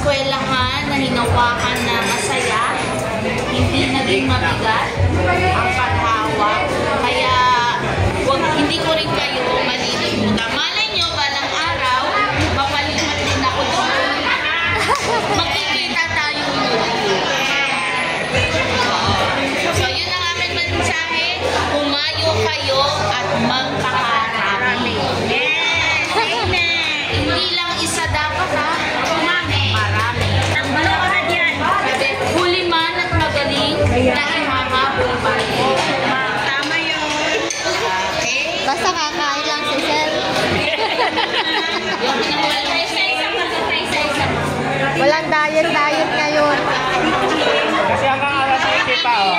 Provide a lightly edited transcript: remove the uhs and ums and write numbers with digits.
eskwelahan na hinawakan na masaya, hindi naging mabigat ang paghawa. Kaya hindi ko rin kayo malilimutan. Malay nyo, balang araw, papalimat din ako doon. Magkikita tayo ulit. So, yun ang aking mensahe. Humayo kayo at magpakarami. Hindi lang isa dapat, ha? Marami. Huli man at magaling na ihahabol pa rin. Tama yun. Okay. Basta kakain lang si Sel. Walang diet ngayon. Kasi hanggang alas 7 pa, oh.